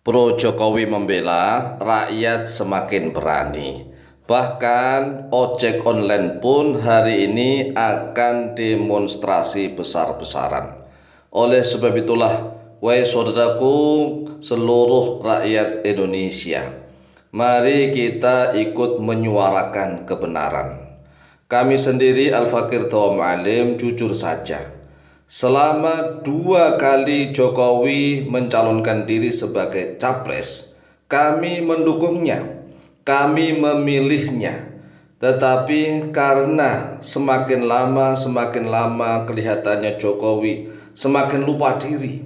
Pro Jokowi membela, rakyat semakin berani. Bahkan ojek online pun hari ini akan demonstrasi besar-besaran. Oleh sebab itulah, wahai saudaraku seluruh rakyat Indonesia, mari kita ikut menyuarakan kebenaran. Kami sendiri Al-Fakir Dawa Ma'alim jujur saja, selama 2 kali Jokowi mencalonkan diri sebagai capres, kami mendukungnya, kami memilihnya. Tetapi karena semakin lama kelihatannya Jokowi semakin lupa diri,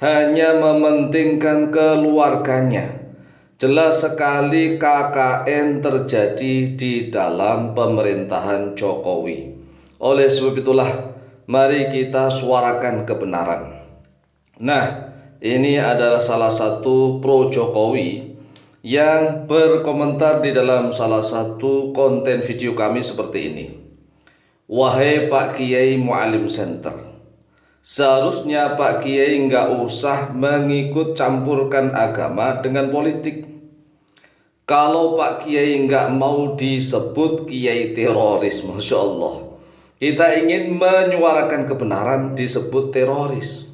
hanya mementingkan keluarganya. Jelas sekali KKN terjadi di dalam pemerintahan Jokowi. Oleh sebab itulah, mari kita suarakan kebenaran. Nah, ini adalah salah satu pro Jokowi yang berkomentar di dalam salah satu konten video kami seperti ini. Wahai Pak Kiai Mu'alim Center, seharusnya Pak Kiai nggak usah mengikut campurkan agama dengan politik. Kalau Pak Kiai nggak mau disebut Kiai teroris, Masya Allah. Kita ingin menyuarakan kebenaran disebut teroris.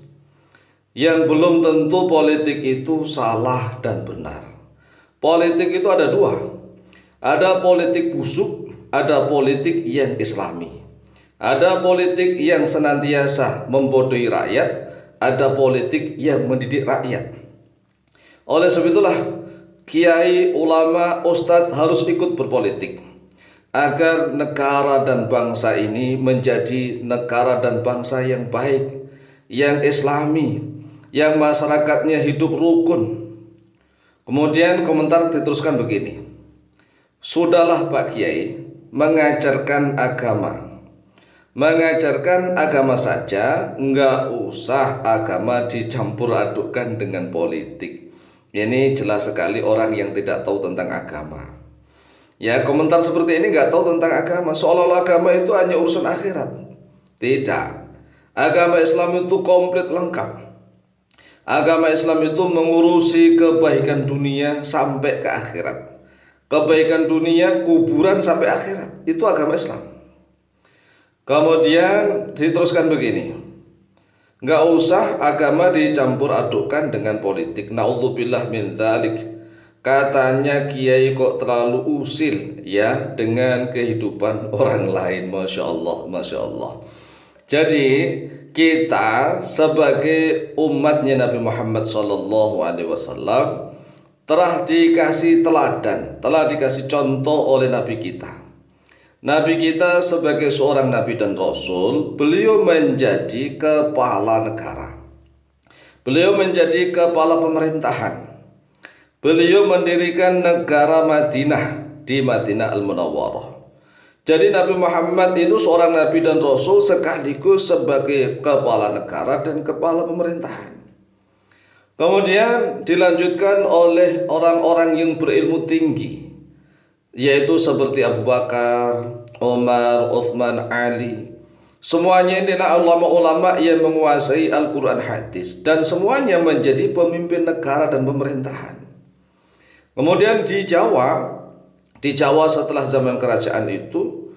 Yang belum tentu politik itu salah dan benar. Politik itu ada 2. Ada politik busuk, ada politik yang islami. Ada politik yang senantiasa membodohi rakyat, ada politik yang mendidik rakyat. Oleh sebab itulah, kiai, ulama, ustadz harus ikut berpolitik agar negara dan bangsa ini menjadi negara dan bangsa yang baik, yang islami, yang masyarakatnya hidup rukun. Kemudian komentar diteruskan begini, sudahlah Pak Kiai mengajarkan agama saja, enggak usah agama dicampur adukkan dengan politik. Ini jelas sekali orang yang tidak tahu tentang agama. Ya, komentar seperti ini nggak tahu tentang agama, seolah-olah agama itu hanya urusan akhirat. Tidak. Agama Islam itu komplit lengkap. Agama Islam itu mengurusi kebaikan dunia sampai ke akhirat. Kebaikan dunia, kuburan sampai akhirat. Itu agama Islam. Kemudian diteruskan begini, nggak usah agama dicampur adukkan dengan politik. Naudzubillah min dzalik. Katanya kiai kok terlalu usil ya dengan kehidupan orang lain. Masya Allah, Masya Allah. Jadi kita sebagai umatnya Nabi Muhammad SAW telah dikasih teladan, telah dikasih contoh oleh Nabi kita. Nabi kita sebagai seorang Nabi dan Rasul, beliau menjadi kepala negara. Beliau menjadi kepala pemerintahan. Beliau mendirikan negara Madinah di Madinah Al-Munawwarah. Jadi Nabi Muhammad itu seorang Nabi dan Rasul sekaligus sebagai kepala negara dan kepala pemerintahan. Kemudian dilanjutkan oleh orang-orang yang berilmu tinggi, yaitu seperti Abu Bakar, Umar, Uthman, Ali. Semuanya inilah ulama-ulama yang menguasai Al-Quran hadis, dan semuanya menjadi pemimpin negara dan pemerintahan. Kemudian di Jawa setelah zaman kerajaan itu,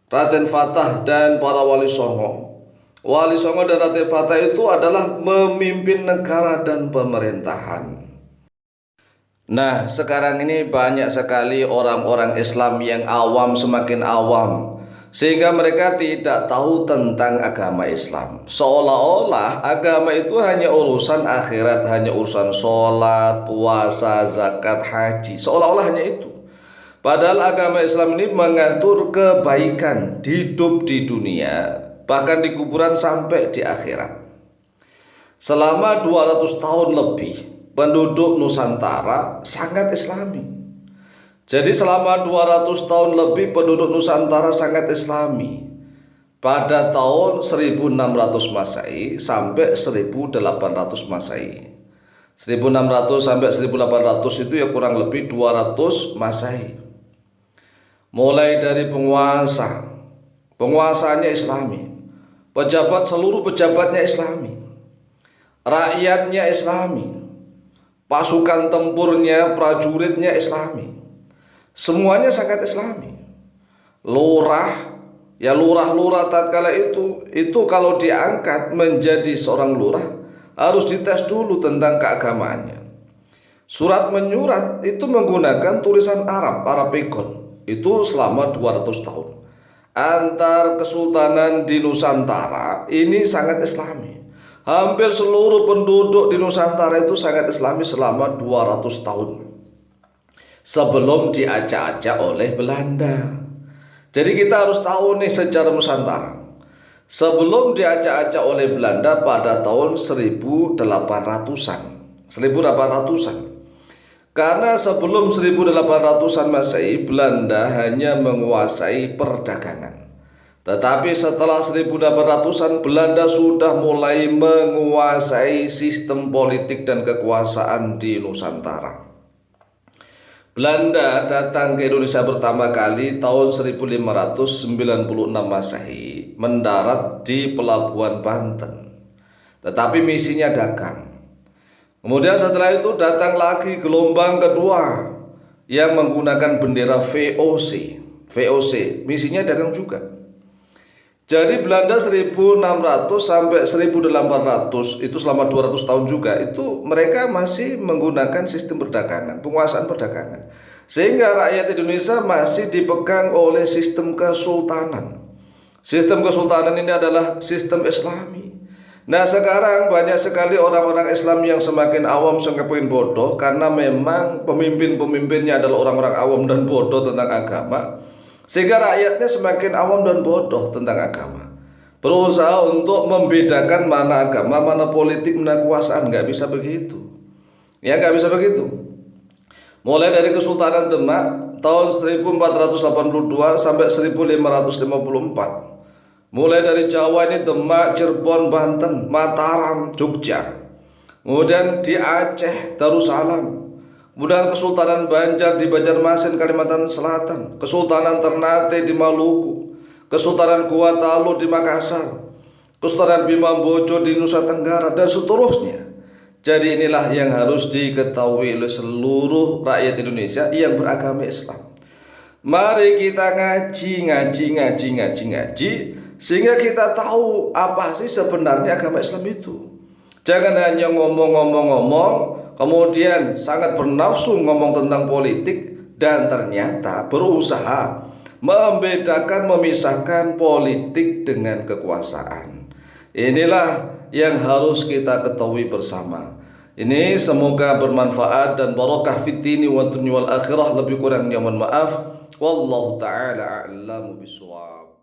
Raden Fatah dan para Wali Songo dan Raden Fatah itu adalah memimpin negara dan pemerintahan. Nah, sekarang ini banyak sekali orang-orang Islam yang awam, semakin awam, sehingga mereka tidak tahu tentang agama Islam. Seolah-olah agama itu hanya urusan akhirat, hanya urusan sholat, puasa, zakat, haji. Seolah-olah hanya itu. Padahal agama Islam ini mengatur kebaikan hidup di dunia, bahkan di kuburan sampai di akhirat. Selama 200 tahun lebih, penduduk Nusantara sangat Islami. Jadi selama 200 tahun lebih penduduk Nusantara sangat Islami. Pada tahun 1600 Masehi sampai 1800 Masehi. 1600 sampai 1800 itu ya kurang lebih 200 Masehi. Mulai dari penguasanya Islami, seluruh pejabatnya Islami, rakyatnya Islami. pasukan tempurnya, prajuritnya Islami. Semuanya sangat Islami. Lurah, ya lurah-lurah tatkala itu kalau diangkat menjadi seorang lurah harus dites dulu tentang keagamaannya. Surat menyurat itu menggunakan tulisan Arab, Arabikon. Itu selama 200 tahun. Antar kesultanan di Nusantara ini sangat Islami. Hampir seluruh penduduk di Nusantara itu sangat Islami selama 200 tahun. Sebelum diajak-ajak oleh Belanda. Jadi kita harus tahu nih sejarah Nusantara. Sebelum diajak-ajak oleh Belanda pada tahun 1800-an. 1800-an. Karena sebelum 1800-an Masehi, Belanda hanya menguasai perdagangan. Tetapi setelah 1800-an, Belanda sudah mulai menguasai sistem politik dan kekuasaan di Nusantara. Belanda datang ke Indonesia pertama kali tahun 1596 Masehi, mendarat di Pelabuhan Banten. Tetapi misinya dagang. Kemudian setelah itu datang lagi gelombang kedua yang menggunakan bendera VOC. VOC, misinya dagang juga. Jadi Belanda 1600 sampai 1800 itu selama 200 tahun juga itu mereka masih menggunakan sistem perdagangan, penguasaan perdagangan. Sehingga rakyat Indonesia masih dipegang oleh sistem kesultanan. Sistem kesultanan ini adalah sistem Islami. Nah sekarang banyak sekali orang-orang Islam yang semakin awam, semakin bodoh karena memang pemimpin-pemimpinnya adalah orang-orang awam dan bodoh tentang agama. Sehingga rakyatnya semakin awam dan bodoh tentang agama. Berusaha untuk membedakan mana agama, mana politik, mana kekuasaan. Nggak bisa begitu. Ya nggak bisa begitu. Mulai dari Kesultanan Demak tahun 1482 sampai 1554. Mulai dari Jawa ini Demak, Cirebon, Banten, Mataram, Jogja. Kemudian di Aceh, Darussalam. Kemudian Kesultanan Banjar di Banjarmasin, Kalimantan Selatan. Kesultanan Ternate di Maluku. Kesultanan Gua Talu di Makassar. Kesultanan Bimambojo di Nusa Tenggara dan seterusnya. Jadi inilah yang harus diketahui oleh seluruh rakyat Indonesia yang beragama Islam. Mari kita ngaji sehingga kita tahu apa sih sebenarnya agama Islam itu. Jangan hanya ngomong-ngomong kemudian sangat bernafsu ngomong tentang politik dan ternyata berusaha membedakan, memisahkan politik dengan kekuasaan. Inilah yang harus kita ketahui bersama. Ini semoga bermanfaat dan barokah fid dini wa dunya wal akhirah. Lebih kurangnya mohon maaf. Wallahu taala a'lamu bishawab.